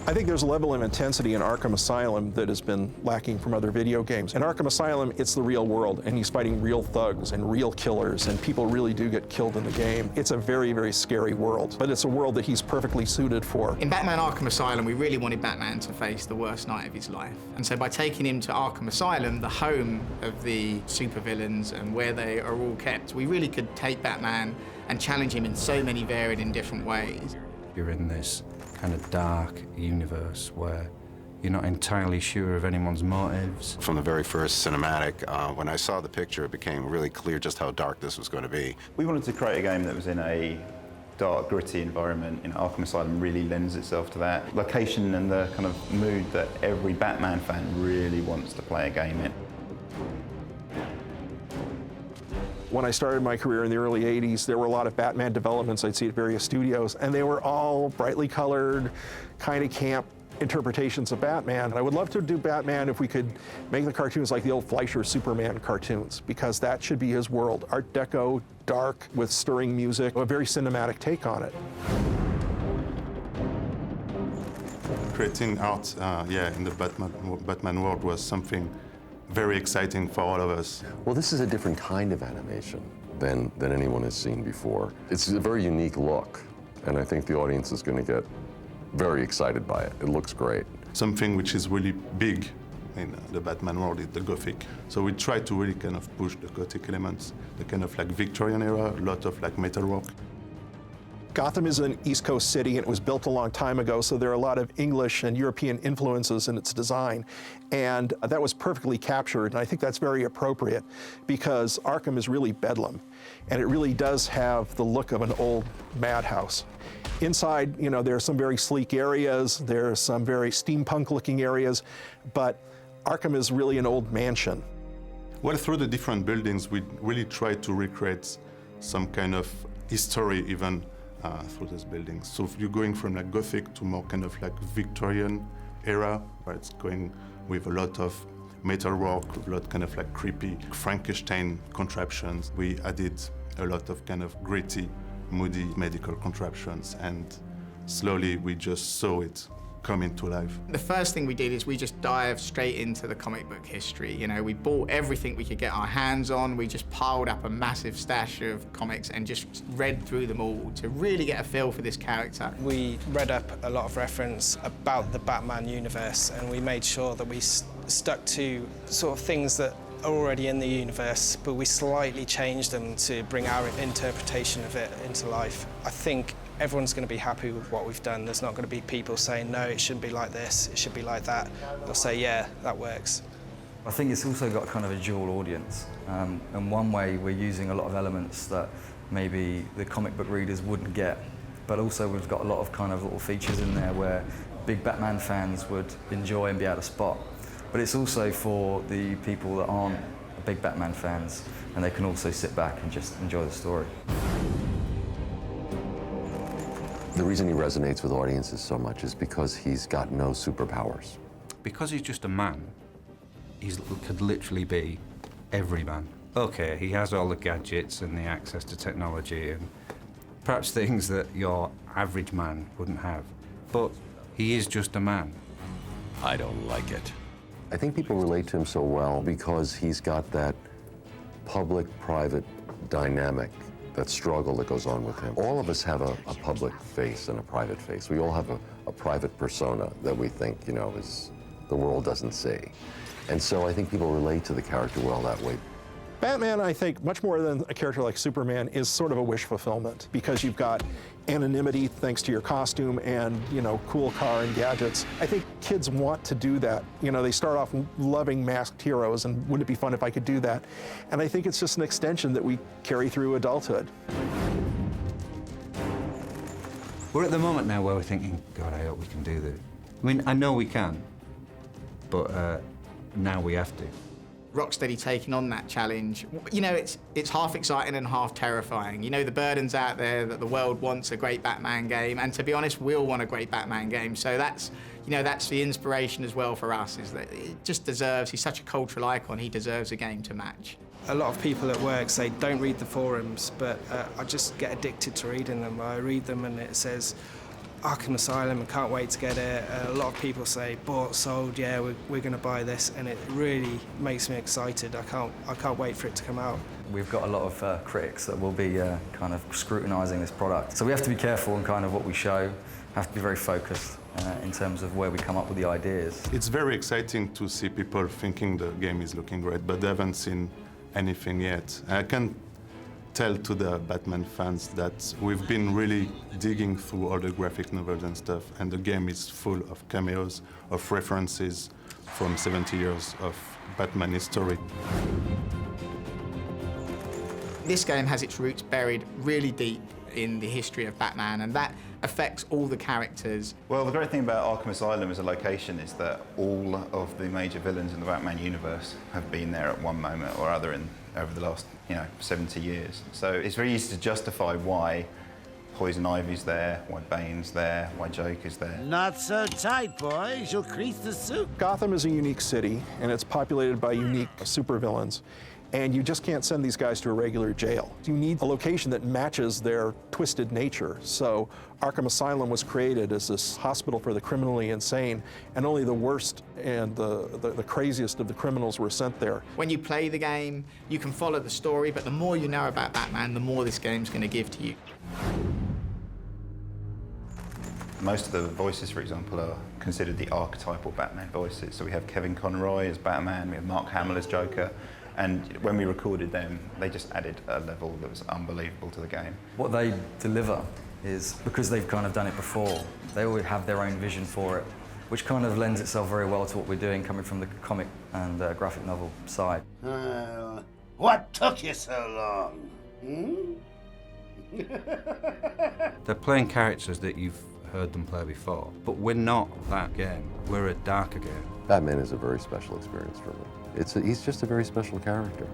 I think there's a level of intensity in Arkham Asylum that has been lacking from other video games. In Arkham Asylum, it's the real world, and he's fighting real thugs and real killers, and people really do get killed in the game. It's a very, very scary world, but it's a world that he's perfectly suited for. In Batman Arkham Asylum, we really wanted Batman to face the worst night of his life. And so by taking him to Arkham Asylum, the home of the supervillains and where they are all kept, we really could take Batman and challenge him in so many varied and different ways. You're in this kind of dark universe where you're not entirely sure of anyone's motives. From the very first cinematic, when I saw the picture, it became really clear just how dark this was going to be. We wanted to create a game that was in a dark, gritty environment. Arkham Asylum really lends itself to that. Location and the kind of mood that every Batman fan really wants to play a game in. When I started my career in the early 80s, there were a lot of Batman developments I'd see at various studios, and they were all brightly colored, kind of camp interpretations of Batman. I would love to do Batman if we could make the cartoons like the old Fleischer Superman cartoons, because that should be his world. Art Deco, dark, with stirring music, a very cinematic take on it. Creating art, in the Batman world was something very exciting for all of us. Well, this is a different kind of animation than anyone has seen before. It's a very unique look, and I think the audience is going to get very excited by it. It looks great. Something which is really big in the Batman world is the Gothic. So we try to really kind of push the Gothic elements, the kind of like Victorian era, a lot of like metalwork. Gotham is an East Coast city, and it was built a long time ago, so there are a lot of English and European influences in its design. And that was perfectly captured, and I think that's very appropriate, because Arkham is really bedlam, and it really does have the look of an old madhouse. Inside, there are some very sleek areas, there are some very steampunk-looking areas, but Arkham is really an old mansion. Well, through the different buildings, we really try to recreate some kind of history even through these buildings. So if you're going from like Gothic to more kind of like Victorian era, where it's going with a lot of metalwork, with a lot kind of like creepy Frankenstein contraptions. We added a lot of kind of gritty, moody medical contraptions, and slowly we just saw it come into life. The first thing we did is we just dived straight into the comic book history. We bought everything we could get our hands on. We just piled up a massive stash of comics and just read through them all to really get a feel for this character. We read up a lot of reference about the Batman universe, and we made sure that we stuck to sort of things that are already in the universe, but we slightly changed them to bring our interpretation of it into life. I think everyone's going to be happy with what we've done. There's not going to be people saying, no, it shouldn't be like this, it should be like that. They'll say, yeah, that works. I think it's also got kind of a dual audience. And one way, we're using a lot of elements that maybe the comic book readers wouldn't get, but also we've got a lot of kind of little features in there where big Batman fans would enjoy and be able to spot. But it's also for the people that aren't big Batman fans, and they can also sit back and just enjoy the story. The reason he resonates with audiences so much is because he's got no superpowers. Because he's just a man, he could literally be every man. Okay, he has all the gadgets and the access to technology and perhaps things that your average man wouldn't have, but he is just a man. I don't like it. I think people relate to him so well because he's got that public-private dynamic, that struggle that goes on with him. All of us have a public face and a private face. We all have a private persona that we think, is the world doesn't see. And so I think people relate to the character well that way. Batman, I think, much more than a character like Superman, is sort of a wish fulfillment, because you've got anonymity thanks to your costume and, cool car and gadgets. I think kids want to do that. They start off loving masked heroes, and wouldn't it be fun if I could do that? And I think it's just an extension that we carry through adulthood. We're at the moment now where we're thinking, God, I hope we can do this. I mean, I know we can, but now we have to. Rocksteady taking on that challenge, it's half exciting and half terrifying. The burden's out there that the world wants a great Batman game, and to be honest, we all want a great Batman game. So that's the inspiration as well for us, is that it just deserves, he's such a cultural icon, he deserves a game to match. A lot of people at work say, don't read the forums, but I just get addicted to reading them. I read them and it says, Arkham Asylum and can't wait to get it. A lot of people say, bought, sold, yeah, we're going to buy this, and it really makes me excited. I can't wait for it to come out. We've got a lot of critics that will be kind of scrutinising this product. So we have to be careful in kind of what we show, have to be very focused in terms of where we come up with the ideas. It's very exciting to see people thinking the game is looking great, but they haven't seen anything yet. I can tell to the Batman fans that we've been really digging through all the graphic novels and stuff, and the game is full of cameos, of references from 70 years of Batman history. This game has its roots buried really deep in the history of Batman, and that affects all the characters. Well, the great thing about Arkham Asylum as a location is that all of the major villains in the Batman universe have been there at one moment or other over the last, 70 years. So it's very easy to justify why Poison Ivy's there, why Bane's there, why Joker's there. Not so tight, boys. You'll crease the suit. Gotham is a unique city, and it's populated by unique supervillains. And you just can't send these guys to a regular jail. You need a location that matches their twisted nature. So Arkham Asylum was created as this hospital for the criminally insane, and only the worst and the craziest of the criminals were sent there. When you play the game, you can follow the story, but the more you know about Batman, the more this game's going to give to you. Most of the voices, for example, are considered the archetypal Batman voices. So we have Kevin Conroy as Batman, we have Mark Hamill as Joker, and when we recorded them, they just added a level that was unbelievable to the game. What they deliver is, because they've kind of done it before, they always have their own vision for it, which kind of lends itself very well to what we're doing coming from the comic and graphic novel side. What took you so long? They're playing characters that you've heard them play before, but we're not that game. We're a darker game. Batman is a very special experience for me. He's just a very special character.